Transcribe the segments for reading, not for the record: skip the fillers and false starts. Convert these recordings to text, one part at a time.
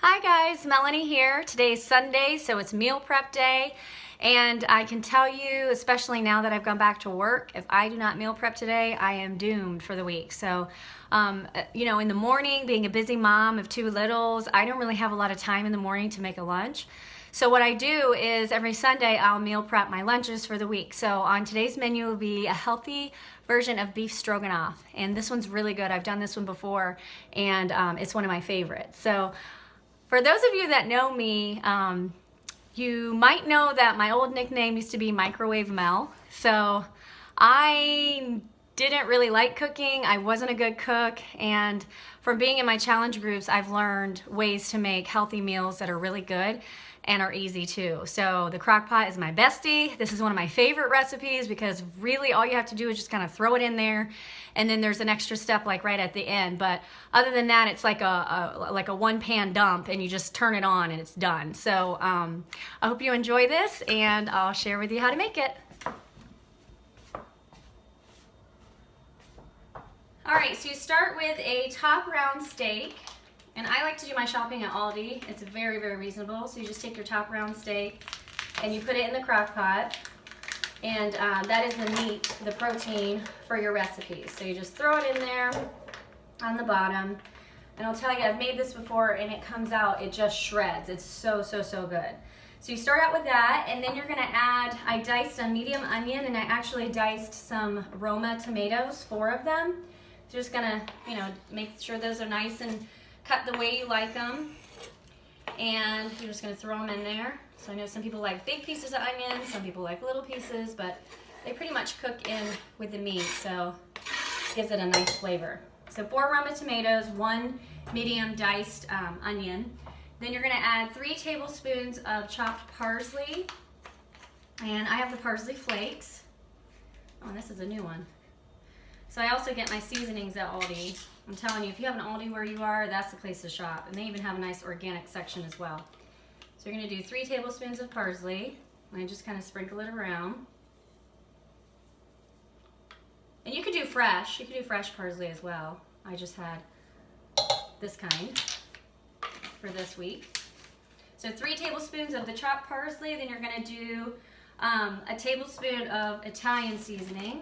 Hi guys, Melanie here. Today's Sunday, so it's meal prep day. And I can tell you, especially now that I've gone back to work, if I do not meal prep today, I am doomed for the week. So, in the morning, being a busy mom of two littles, I don't really have a lot of time in the morning to make a lunch. So what I do is every Sunday I'll meal prep my lunches for the week. So on today's menu will be a healthy version of beef stroganoff. And this one's really good. I've done this one before, and it's one of my favorites. So for those of you that know me, you might know that my old nickname used to be Microwave Mel. So I didn't really like cooking. I wasn't a good cook, and from being in my challenge groups, I've learned ways to make healthy meals that are really good and are easy too. So the crock pot is my bestie. This is one of my favorite recipes because really all you have to do is just kind of throw it in there, and then there's an extra step like right at the end. But other than that, it's like a one-pan dump, and you just turn it on and it's done. So I hope you enjoy this, and I'll share with you how to make it. All right, so you start with a top round steak. And I like to do my shopping at Aldi. It's very, very reasonable. So you just take your top round steak and you put it in the crock pot. And that is the meat, the protein for your recipes. So you just throw it in there on the bottom. And I'll tell you, I've made this before and it comes out, it just shreds. It's so, so, so good. So you start out with that, and then you're gonna add, I diced a medium onion, and I actually diced some Roma tomatoes, 4 of them. So just gonna, make sure those are nice and cut the way you like them, and you're just going to throw them in there. So I know some people like big pieces of onion, some people like little pieces, but they pretty much cook in with the meat, so it gives it a nice flavor. So 4 Roma tomatoes, 1 medium diced onion. Then you're going to add 3 tablespoons of chopped parsley, and I have the parsley flakes. Oh, and this is a new one. So I also get my seasonings at Aldi. I'm telling you, if you have an Aldi where you are, that's the place to shop. And they even have a nice organic section as well. So you're going to do 3 tablespoons of parsley. And I just kind of sprinkle it around. And you could do fresh. You could do fresh parsley as well. I just had this kind for this week. So 3 tablespoons of the chopped parsley. Then you're going to do a tablespoon of Italian seasoning.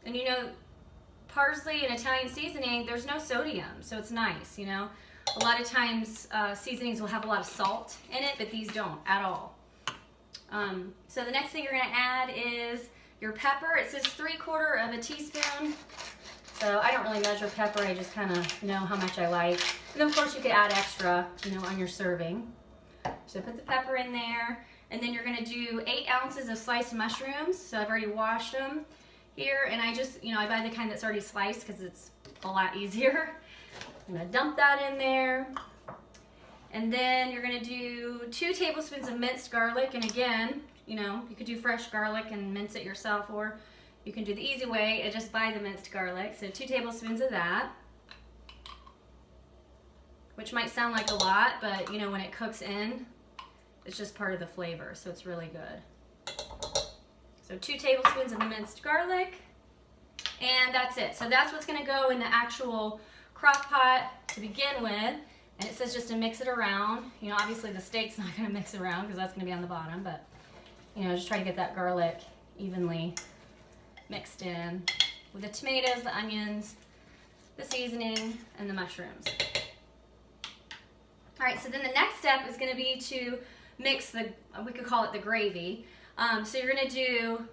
And parsley and Italian seasoning, there's no sodium, so it's nice, A lot of times seasonings will have a lot of salt in it, but these don't at all. So the next thing you're going to add is your pepper. It says 3/4 teaspoon. So I don't really measure pepper, I just kind of know how much I like. And then of course you could add extra, on your serving. So put the pepper in there, and then you're going to do 8 ounces of sliced mushrooms. So I've already washed them here, and I just, I buy the kind that's already sliced because it's a lot easier. I'm going to dump that in there. And then you're going to do 2 tablespoons of minced garlic. And again, you could do fresh garlic and mince it yourself, or you can do the easy way and just buy the minced garlic. So 2 tablespoons of that, which might sound like a lot, but when it cooks in, it's just part of the flavor, so it's really good. So 2 tablespoons of the minced garlic, and that's it. So that's what's going to go in the actual crock pot to begin with. And it says just to mix it around. Obviously the steak's not going to mix around because that's going to be on the bottom, but just try to get that garlic evenly mixed in with the tomatoes, the onions, the seasoning, and the mushrooms. All right, so then the next step is going to be to mix we could call it the gravy. So you're going to do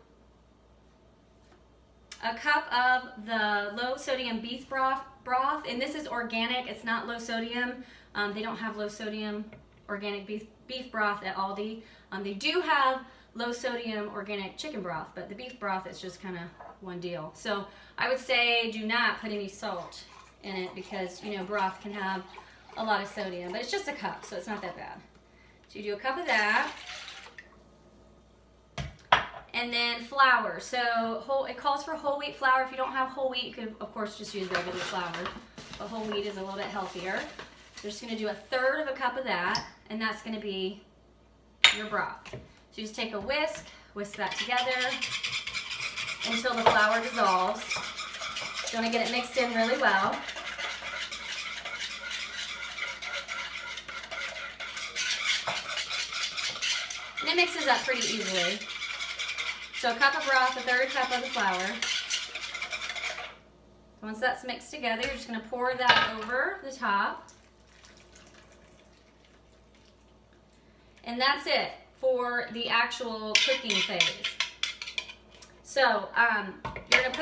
a cup of the low sodium beef broth, and this is organic, it's not low sodium. They don't have low sodium organic beef broth at Aldi. They do have low sodium organic chicken broth, but the beef broth is just kind of one deal. So I would say do not put any salt in it because broth can have a lot of sodium, but it's just a cup, so it's not that bad. So you do a cup of that. And then flour. So it calls for whole wheat flour. If you don't have whole wheat, you could of course just use regular flour, but whole wheat is a little bit healthier. You're just going to do 1/3 cup of that, and that's going to be your broth. So you just take a whisk that together until the flour dissolves. You want to get it mixed in really well. it mixes up pretty easily. So a cup of broth, a third cup of the flour. Once that's mixed together, you're just going to pour that over the top. And that's it for the actual cooking phase. So you're going to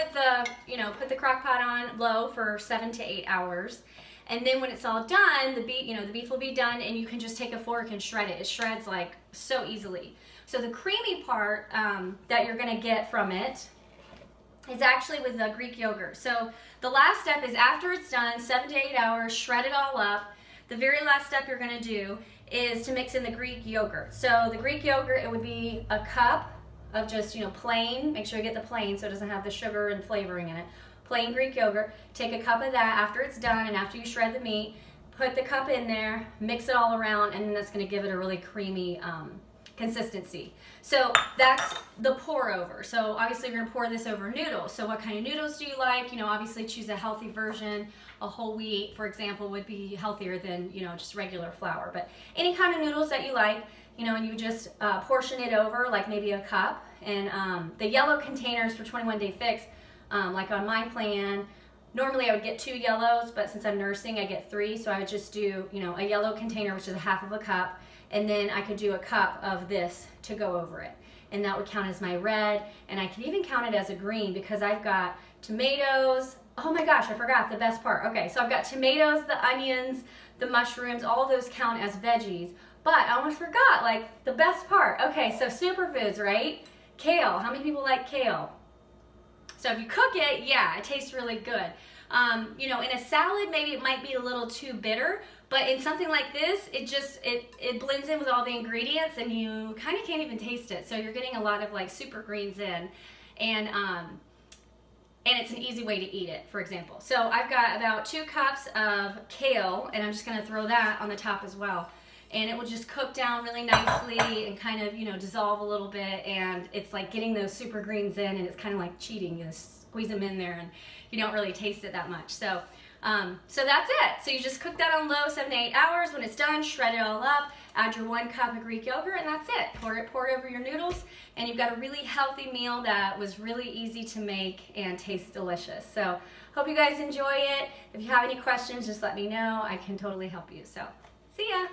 put the crock pot on low for 7 to 8 hours. And then when it's all done, the beef will be done, and you can just take a fork and shred it. It shreds like so easily. So the creamy part that you're going to get from it is actually with the Greek yogurt. So the last step is after it's done, 7 to 8 hours, shred it all up. The very last step you're going to do is to mix in the Greek yogurt. So the Greek yogurt, it would be a cup of just, plain. Make sure you get the plain so it doesn't have the sugar and flavoring in it. Plain Greek yogurt. Take a cup of that after it's done and after you shred the meat. Put the cup in there, mix it all around, and then that's going to give it a really creamy consistency. So that's the pour over. So obviously you're going to pour this over noodles. So what kind of noodles do you like? Obviously choose a healthy version. A whole wheat, for example, would be healthier than, just regular flour. But any kind of noodles that you like, and you just portion it over, like maybe a cup. And the yellow containers for 21 Day Fix, like on my plan, normally I would get 2 yellows, but since I'm nursing, I get 3. So I would just do, a yellow container, which is a half of a cup. And then I could do a cup of this to go over it. And that would count as my red. And I can even count it as a green because I've got tomatoes. Oh my gosh, I forgot the best part. Okay, so I've got tomatoes, the onions, the mushrooms, all those count as veggies. But I almost forgot, like, the best part. Okay, so superfoods, right? Kale. How many people like kale? So if you cook it, yeah, it tastes really good. In a salad, maybe it might be a little too bitter, but in something like this, it blends in with all the ingredients and you kind of can't even taste it. So you're getting a lot of like super greens in, and it's an easy way to eat it, for example. So I've got about 2 cups of kale, and I'm just gonna throw that on the top as well. And it will just cook down really nicely and kind of, dissolve a little bit, and it's like getting those super greens in, and it's kind of like cheating. You squeeze them in there and you don't really taste it that much. So that's it. So you just cook that on low 7 to 8 hours. When it's done, shred it all up, add your 1 cup of Greek yogurt, and that's it. Pour it over your noodles, and you've got a really healthy meal that was really easy to make and tastes delicious. So hope you guys enjoy it. If you have any questions, just let me know. I can totally help you. So see ya.